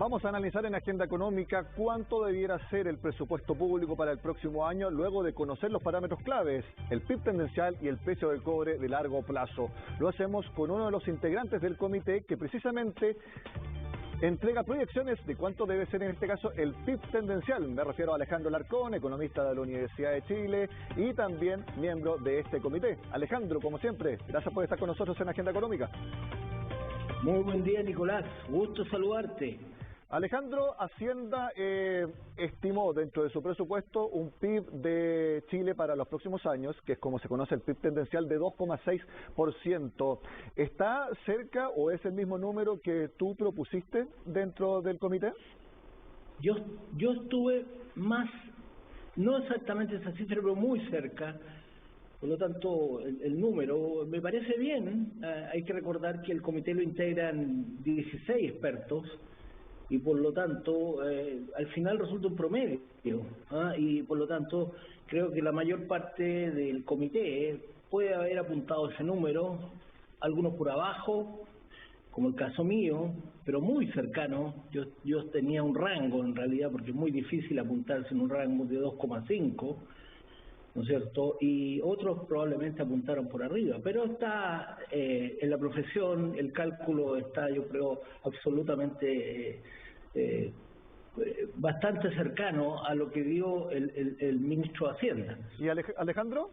Vamos a analizar en Agenda Económica cuánto debiera ser el presupuesto público para el próximo año luego de conocer los parámetros claves, el PIB tendencial y el precio del cobre de largo plazo. Lo hacemos con uno de los integrantes del comité que precisamente entrega proyecciones de cuánto debe ser en este caso el PIB tendencial. Me refiero a Alejandro Larcón, economista de la Universidad de Chile y también miembro de este comité. Alejandro, como siempre, gracias por estar con nosotros en Agenda Económica. Muy buen día, Nicolás. Gusto saludarte. Alejandro, Hacienda estimó dentro de su presupuesto un PIB de Chile para los próximos años, que es como se conoce el PIB tendencial, de 2,6%. ¿Está cerca o es el mismo número que tú propusiste dentro del comité? Yo estuve más, no exactamente esa cifra, pero muy cerca. Por lo tanto, el número me parece bien. Hay que recordar que el comité lo integran 16 expertos. Y por lo tanto, al final resulta un promedio, y por lo tanto creo que la mayor parte del comité puede haber apuntado ese número, algunos por abajo, como el caso mío, pero muy cercano. Yo tenía un rango en realidad, porque es muy difícil apuntarse en un rango de 2,5, ¿no es cierto? Y otros probablemente apuntaron por arriba, pero está en la profesión, el cálculo está, yo creo, absolutamente bastante cercano a lo que dio el ministro de Hacienda. ¿Y Alejandro?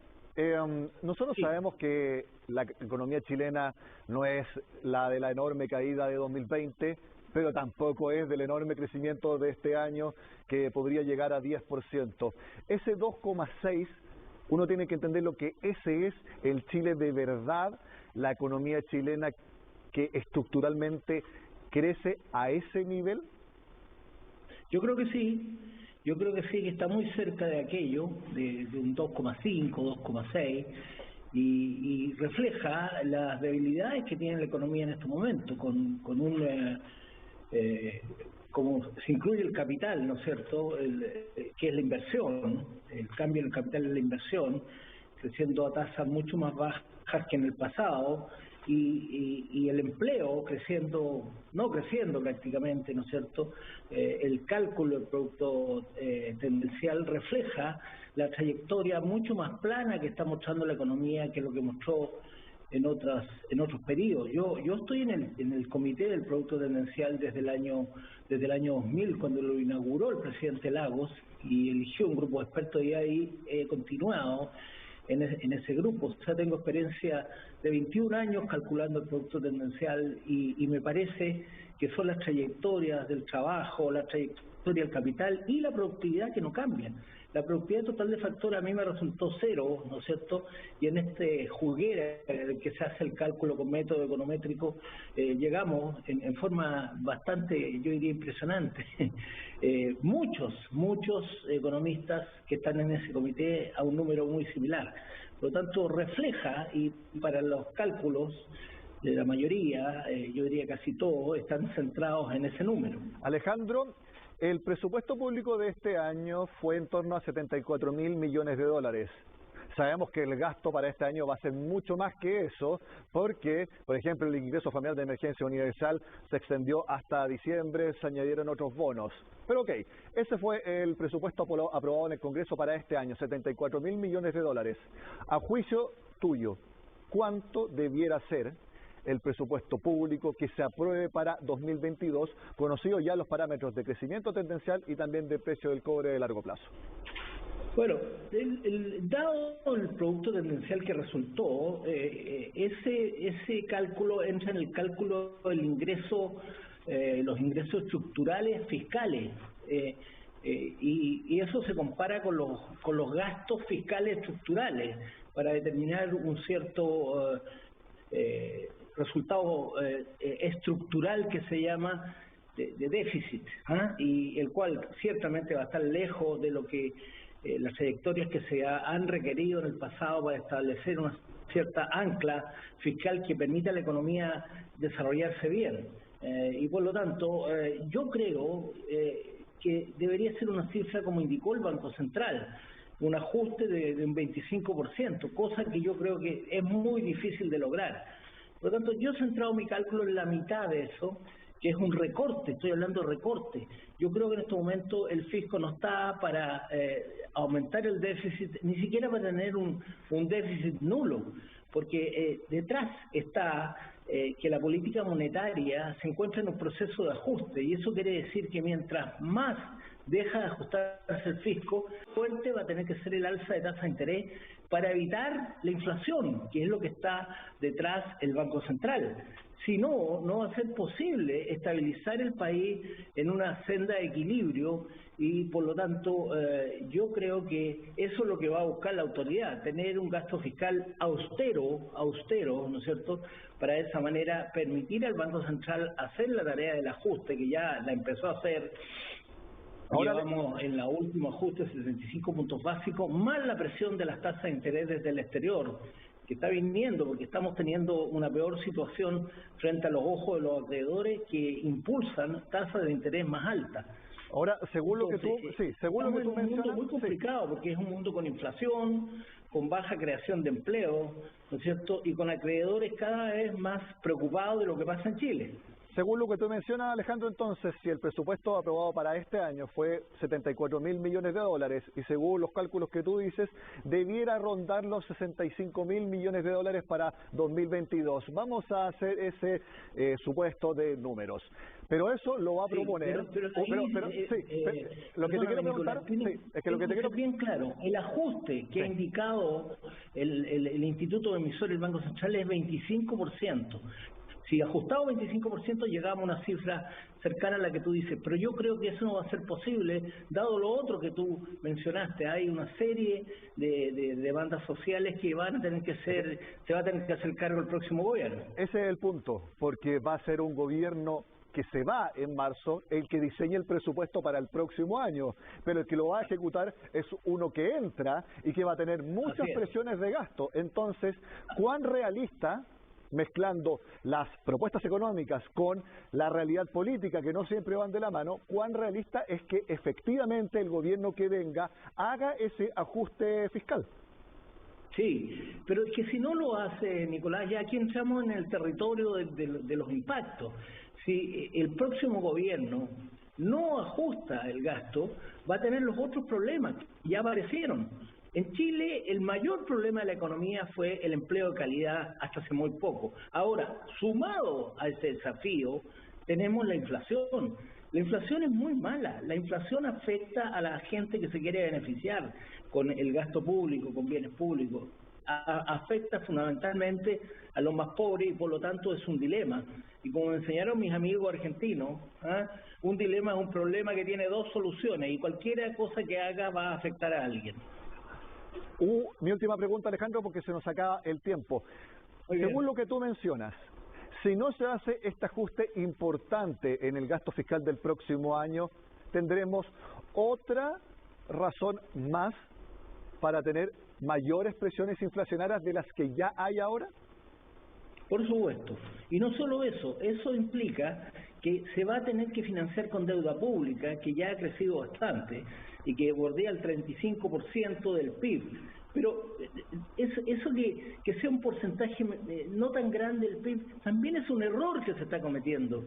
Nosotros Sí. Sabemos que la economía chilena no es la de la enorme caída de 2020, pero tampoco es del enorme crecimiento de este año que podría llegar a 10%. Ese 2,6%, uno tiene que entender lo que ese es el Chile de verdad, la economía chilena que estructuralmente crece a ese nivel. Yo creo que sí, que está muy cerca de aquello, de un 2,5, 2,6, y refleja las debilidades que tiene la economía en este momento, con un como se incluye el capital, ¿no es cierto?, que es la inversión, el cambio del capital es la inversión, creciendo a tasas mucho más bajas que en el pasado, y el empleo no creciendo prácticamente, ¿no es cierto? El cálculo del producto tendencial refleja la trayectoria mucho más plana que está mostrando la economía que lo que mostró en otros periodos. Yo estoy en el comité del producto tendencial desde el año 2000, cuando lo inauguró el presidente Lagos y eligió un grupo de expertos, y ahí he continuado en ese grupo. O sea, tengo experiencia de 21 años calculando el producto tendencial, y me parece que son las trayectorias del trabajo, la trayectoria del capital y la productividad que no cambian. La productividad total de factor a mí me resultó cero, ¿no es cierto? Y en este juguera que se hace el cálculo con método econométrico, llegamos en forma bastante, yo diría, impresionante. Muchos economistas que están en ese comité a un número muy similar. Por lo tanto, refleja, y para los cálculos de la mayoría, yo diría casi todos, están centrados en ese número. Alejandro, el presupuesto público de este año fue en torno a 74.000 millones de dólares. Sabemos que el gasto para este año va a ser mucho más que eso, porque, por ejemplo, el ingreso familiar de emergencia universal se extendió hasta diciembre, se añadieron otros bonos. Pero ok, ese fue el presupuesto aprobado en el Congreso para este año, 74.000 millones de dólares. A juicio tuyo, ¿cuánto debiera ser el presupuesto público que se apruebe para 2022, conocidos ya los parámetros de crecimiento tendencial y también de precio del cobre de largo plazo? Bueno, dado el producto tendencial que resultó, ese cálculo entra en el cálculo del ingreso, los ingresos estructurales fiscales, y eso se compara con los gastos fiscales estructurales para determinar un cierto resultado estructural que se llama de déficit, y el cual ciertamente va a estar lejos de lo que las trayectorias que se han requerido en el pasado para establecer una cierta ancla fiscal que permita a la economía desarrollarse bien. Y por lo tanto, yo creo que debería ser una cifra como indicó el Banco Central, un ajuste de un 25%, cosa que yo creo que es muy difícil de lograr. Por lo tanto, yo he centrado mi cálculo en la mitad de eso, que es un recorte, estoy hablando de recorte. Yo creo que en este momento el fisco no está para aumentar el déficit, ni siquiera para tener un déficit nulo, porque detrás está que la política monetaria se encuentra en un proceso de ajuste, y eso quiere decir que mientras más deja de ajustarse el fisco, fuerte va a tener que ser el alza de tasa de interés para evitar la inflación, que es lo que está detrás el Banco Central. Si no, no va a ser posible estabilizar el país en una senda de equilibrio y, por lo tanto, yo creo que eso es lo que va a buscar la autoridad, tener un gasto fiscal austero, ¿no es cierto?, para de esa manera permitir al Banco Central hacer la tarea del ajuste, que ya la empezó a hacer. Ahora vamos en la última ajuste, 75 puntos básicos, más la presión de las tasas de interés desde el exterior, que está viniendo porque estamos teniendo una peor situación frente a los ojos de los acreedores que impulsan tasas de interés más altas. Ahora, según Entonces, lo que tú, según lo que tú mencionas, es un mundo muy complicado porque es un mundo con inflación, con baja creación de empleo, ¿no es cierto? Y con acreedores cada vez más preocupados de lo que pasa en Chile. Según lo que tú mencionas, Alejandro, entonces, si el presupuesto aprobado para este año fue 74.000 millones de dólares y según los cálculos que tú dices, debiera rondar los 65.000 millones de dólares para 2022. Vamos a hacer ese supuesto de números. Pero eso lo va a proponer. Lo que te quiero preguntar es que lo que te quiero bien claro, el ajuste que ha indicado el Instituto Emisor y el Banco Central es 25%. Si ajustado 25% llegamos a una cifra cercana a la que tú dices, pero yo creo que eso no va a ser posible, dado lo otro que tú mencionaste. Hay una serie de demandas sociales que van a tener que se va a tener que hacer cargo el próximo gobierno. Ese es el punto, porque va a ser un gobierno que se va en marzo, el que diseña el presupuesto para el próximo año, pero el que lo va a ejecutar es uno que entra y que va a tener muchas presiones de gasto. Entonces, ¿cuán realista, mezclando las propuestas económicas con la realidad política, que no siempre van de la mano, cuán realista es que efectivamente el gobierno que venga haga ese ajuste fiscal? Sí, pero es que si no lo hace, Nicolás, ya aquí entramos en el territorio de los impactos. Si el próximo gobierno no ajusta el gasto, va a tener los otros problemas que ya aparecieron. En Chile el mayor problema de la economía fue el empleo de calidad hasta hace muy poco. Ahora, sumado a ese desafío, tenemos la inflación. La inflación es muy mala. La inflación afecta a la gente que se quiere beneficiar con el gasto público, con bienes públicos. Afecta fundamentalmente a los más pobres y por lo tanto es un dilema. Y como me enseñaron mis amigos argentinos, un dilema es un problema que tiene dos soluciones y cualquier cosa que haga va a afectar a alguien. Mi última pregunta, Alejandro, porque se nos acaba el tiempo. Según lo que tú mencionas, si no se hace este ajuste importante en el gasto fiscal del próximo año, tendremos otra razón más para tener mayores presiones inflacionarias de las que ya hay ahora. Por supuesto. Y no solo eso, eso implica que se va a tener que financiar con deuda pública, que ya ha crecido bastante y que bordea el 35% del PIB. Pero eso que sea un porcentaje no tan grande del PIB también es un error que se está cometiendo.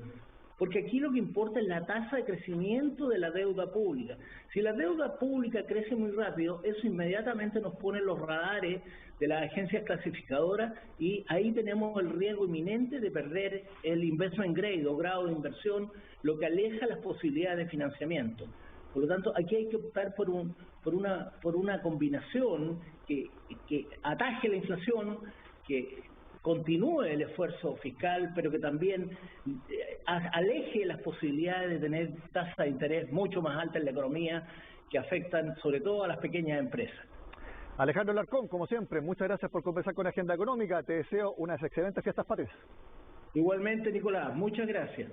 Porque aquí lo que importa es la tasa de crecimiento de la deuda pública. Si la deuda pública crece muy rápido, eso inmediatamente nos pone en los radares de las agencias clasificadoras y ahí tenemos el riesgo inminente de perder el investment grade o grado de inversión, lo que aleja las posibilidades de financiamiento. Por lo tanto, aquí hay que optar por una combinación que ataje la inflación, que continúe el esfuerzo fiscal, pero que también aleje las posibilidades de tener tasas de interés mucho más altas en la economía que afectan sobre todo a las pequeñas empresas. Alejandro Alarcón, como siempre, muchas gracias por conversar con Agenda Económica. Te deseo unas excelentes fiestas patrias. Igualmente, Nicolás, muchas gracias.